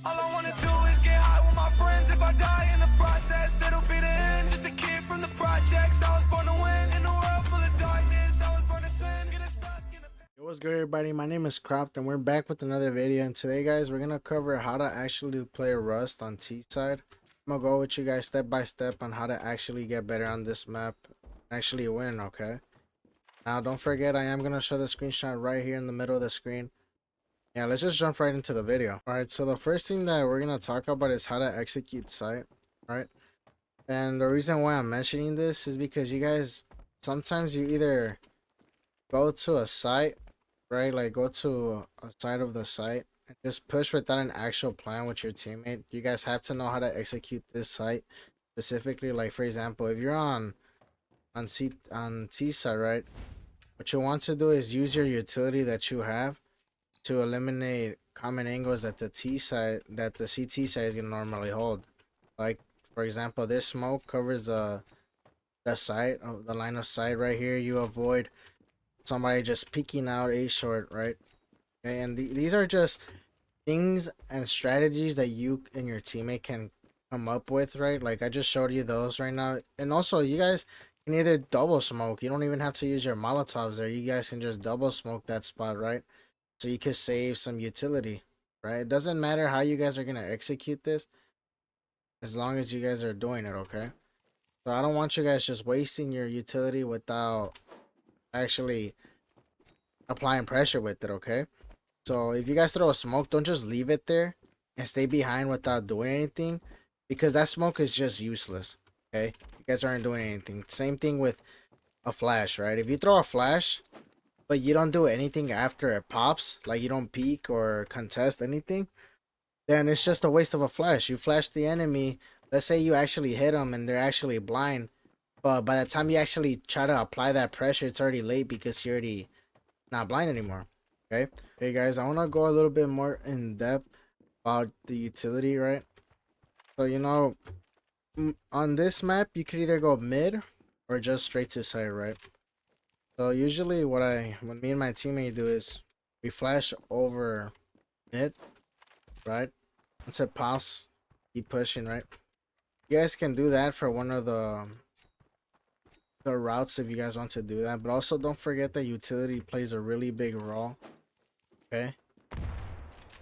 All I wanna do is get high with my friends. If I die in the process, it'll be the end. Just a kid from the projects. I was born to win in a world full of darkness. I was born to sin. Getting stuck in a... Hey, what's good, everybody? My name is Cropped, and we're back with another video. And today, guys, we're gonna cover how to actually play Rust on T side. I'm gonna go with you guys step by step on how to actually get better on this map, actually win. Okay. Now, don't forget, I am gonna show the screenshot right here in the middle of the screen. Yeah, let's just jump right into the video. All right. So the first thing that we're gonna talk about is how to execute site. Right. And the reason why I'm mentioning this is because you guys sometimes you either go to a site, right? Like go to a side of the site and just push without an actual plan with your teammate. You guys have to know how to execute this site specifically. Like for example, if you're on T side, right? What you want to do is use your utility that you have to eliminate common angles that the CT side is gonna normally hold. Like for example, this smoke covers the site of the line of sight right here. You avoid somebody just peeking out a short, right? Okay, and these are just things and strategies that you and your teammate can come up with, right? Like I just showed you those right now. And also you guys can either double smoke. You don't even have to use your molotovs there. You guys can just double smoke that spot, right? So you could save some utility, right? It doesn't matter how you guys are gonna execute this as long as you guys are doing it, okay? So I don't want you guys just wasting your utility without actually applying pressure with it, okay? So if you guys throw a smoke, don't just leave it there and stay behind without doing anything, because that smoke is just useless, okay? You guys aren't doing anything. Same thing with a flash, right? If you throw a flash but you don't do anything after it pops, like you don't peek or contest anything, then it's just a waste of a flash. You flash the enemy, let's say you actually hit them and they're actually blind, but by the time you actually try to apply that pressure, it's already late because you're already not blind anymore. Okay. Hey guys, I want to go a little bit more in depth about the utility, right? So on this map you could either go mid or just straight to side, right? So usually what me and my teammate do is we flash over mid, right? Once it pops, keep pushing, right? You guys can do that for one of the routes if you guys want to do that, but also don't forget that utility plays a really big role. Okay,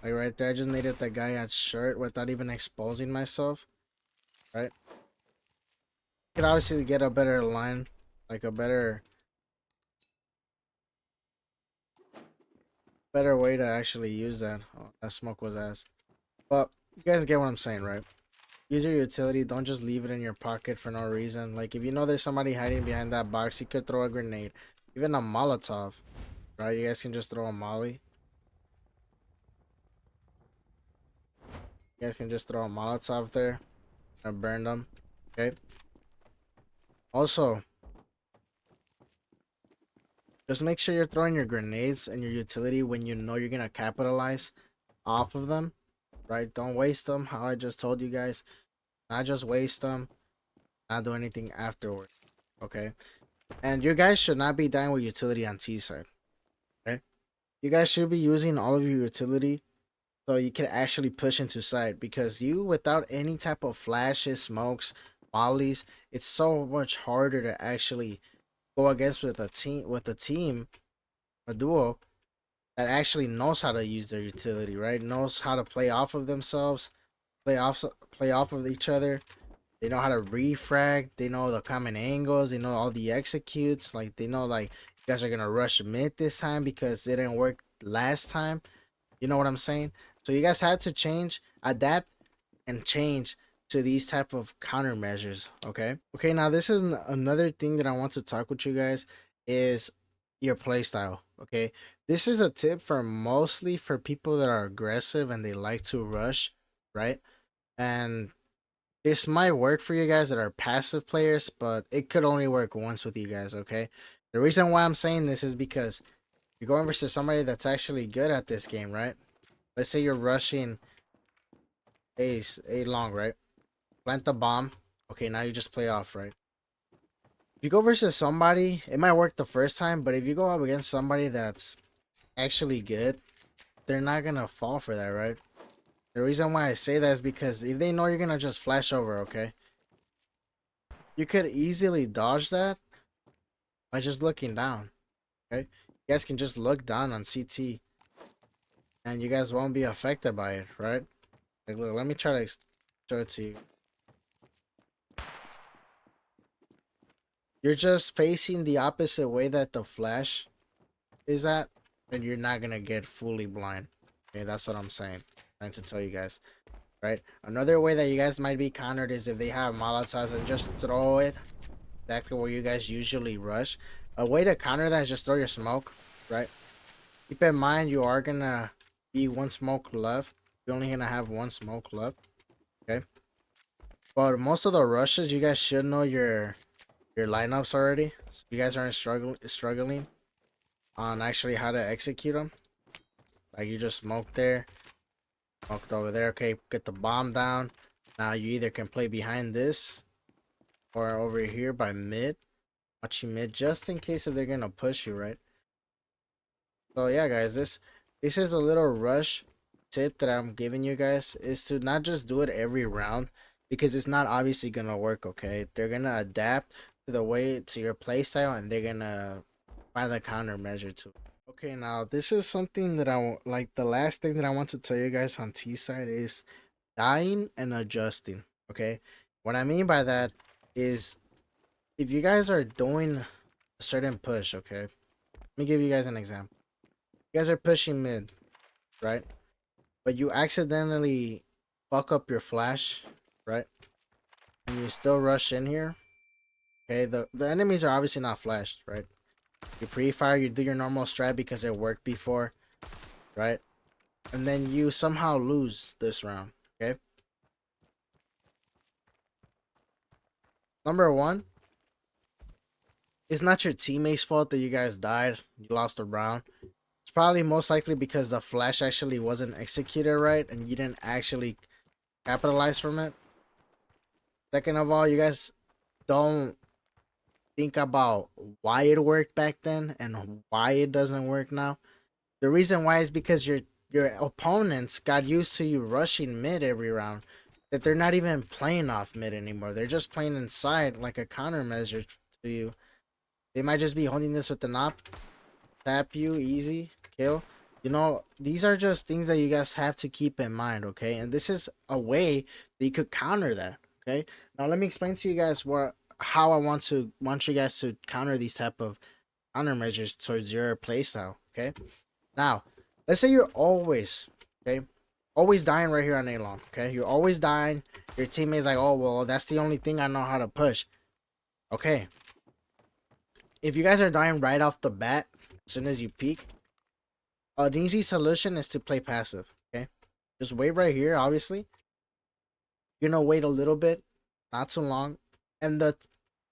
like right there, I just needed that guy at shirt without even exposing myself, right? You could obviously get a better line, like a better way to actually use that. Oh, that smoke was ass. But you guys get what I'm saying, right? Use your utility. Don't just leave it in your pocket for no reason. Like if you know there's somebody hiding behind that box, you could throw a grenade, even a Molotov, right? You guys can just throw a molly. You guys can just throw a Molotov there and burn them. Okay. Also, just make sure you're throwing your grenades and your utility when you know you're gonna capitalize off of them, right? Don't waste them. How I just told you guys, not just waste them, not do anything afterward. Okay. And you guys should not be dying with utility on T side. Okay. You guys should be using all of your utility so you can actually push into side, because you without any type of flashes, smokes, volleys, it's so much harder to actually go against with a duo that actually knows how to use their utility, right? Knows how to play off of themselves, play off of each other. They know how to refrag. They know the common angles. They know all the executes. Like they know like you guys are gonna rush mid this time because it didn't work last time. You know what I'm saying? So you guys have to change, adapt, and change to these type of countermeasures. Okay. Okay. Now this is another thing that I want to talk with you guys is your playstyle. Okay. This is a tip for mostly for people that are aggressive and they like to rush, right? And this might work for you guys that are passive players, but it could only work once with you guys, okay? The reason why I'm saying this is because you're going versus somebody that's actually good at this game, right? Let's say you're rushing a long, right? Plant the bomb. Okay, now you just play off, right? If you go versus somebody, it might work the first time, but if you go up against somebody that's actually good, they're not gonna fall for that, right? The reason why I say that is because if they know you're gonna just flash over, okay, you could easily dodge that by just looking down. Okay, you guys can just look down on CT, and you guys won't be affected by it, right? Like, look, let me try to show it to you. You're just facing the opposite way that the flash is at, and you're not gonna get fully blind. Okay, that's what I'm saying. Trying to tell you guys, right? Another way that you guys might be countered is if they have Molotovs and just throw it exactly where you guys usually rush. A way to counter that is just throw your smoke, right? Keep in mind you are gonna be one smoke left. You're only gonna have one smoke left, okay? But most of the rushes, you guys should know your lineups already, so you guys aren't struggling on actually how to execute them. Like, you just smoked there, smoked over there. Okay, get the bomb down. Now you either can play behind this or over here by mid, watching mid, just in case if they're gonna push you, right? So yeah, guys, this is a little rush tip that I'm giving you guys, is to not just do it every round, because it's not obviously gonna work. Okay, they're gonna adapt to the way to your playstyle, and they're gonna find a countermeasure to it. Okay, now this is something that like. The last thing that I want to tell you guys on T side is dying and adjusting. Okay, what I mean by that is, if you guys are doing a certain push, okay, let me give you guys an example. You guys are pushing mid, right? But you accidentally fuck up your flash, right? And you still rush in here. Okay, the enemies are obviously not flashed, right? You pre-fire, you do your normal strat because it worked before, right? And then you somehow lose this round, okay? Number one, it's not your teammates' fault that you guys died. You lost a round. It's probably most likely because the flash actually wasn't executed right and you didn't actually capitalize from it. Second of all, you guys don't think about why it worked back then and why it doesn't work now. The reason why is because your opponents got used to you rushing mid every round, that they're not even playing off mid anymore. They're just playing inside like a countermeasure to you. They might just be holding this with the knob, tap you, easy, kill. You know, these are just things that you guys have to keep in mind, okay? And this is a way that you could counter that, okay? Now let me explain to you guys how I want you guys to counter these type of countermeasures towards your playstyle, okay? Now, let's say you're always, okay, always dying right here on A-long, okay? You're always dying. Your teammate's like, oh, well, that's the only thing I know how to push. Okay. If you guys are dying right off the bat, as soon as you peek, an easy solution is to play passive, okay? Just wait right here, obviously. You're gonna wait a little bit, not too long, and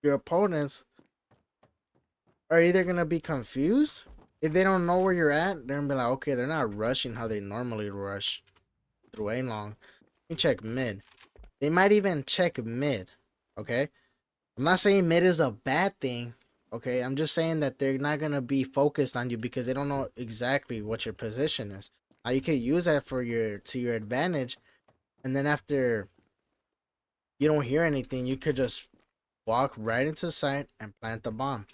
your opponents are either gonna be confused. If they don't know where you're at, they're gonna be like, okay, they're not rushing how they normally rush through A-long. Let me check mid. They might even check mid, okay? I'm not saying mid is a bad thing, okay? I'm just saying that they're not gonna be focused on you because they don't know exactly what your position is. Now you could use that to your advantage, and then after you don't hear anything, you could just walk right into sight and plant the bomb.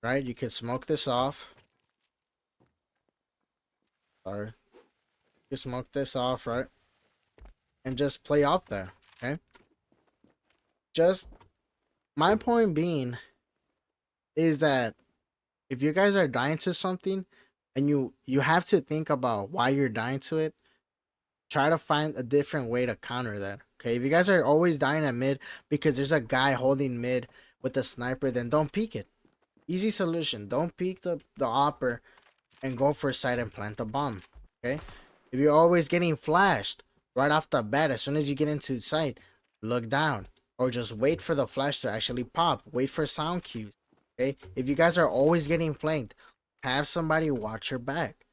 Right? You could smoke this off. Sorry. You smoke this off, right? And just play off there, okay? Just, my point being is that if you guys are dying to something and you have to think about why you're dying to it, try to find a different way to counter that, okay? If you guys are always dying at mid because there's a guy holding mid with a sniper, then don't peek it. Easy solution. Don't peek the opper and go for sight and plant the bomb, okay? If you're always getting flashed right off the bat, as soon as you get into sight, look down or just wait for the flash to actually pop. Wait for sound cues, okay? If you guys are always getting flanked, have somebody watch your back.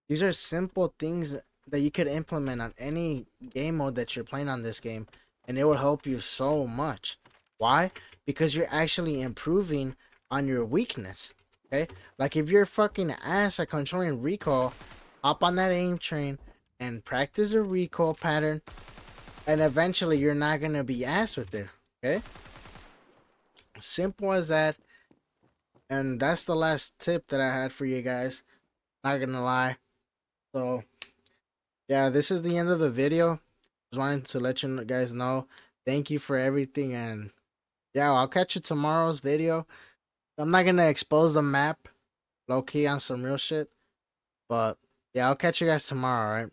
These are simple things that you could implement on any game mode that you're playing on this game, and it will help you so much. Why? Because you're actually improving on your weakness, okay? Like, if you're fucking ass at controlling recoil, hop on that aim train and practice your recoil pattern, and eventually you're not gonna be ass with it. Okay, simple as that. And that's the last tip that I had for you guys, not gonna lie. So yeah, this is the end of the video. Just wanted to let you guys know, thank you for everything, and yeah, I'll catch you tomorrow's video. I'm not gonna expose the map low key on some real shit, but yeah, I'll catch you guys tomorrow. All right.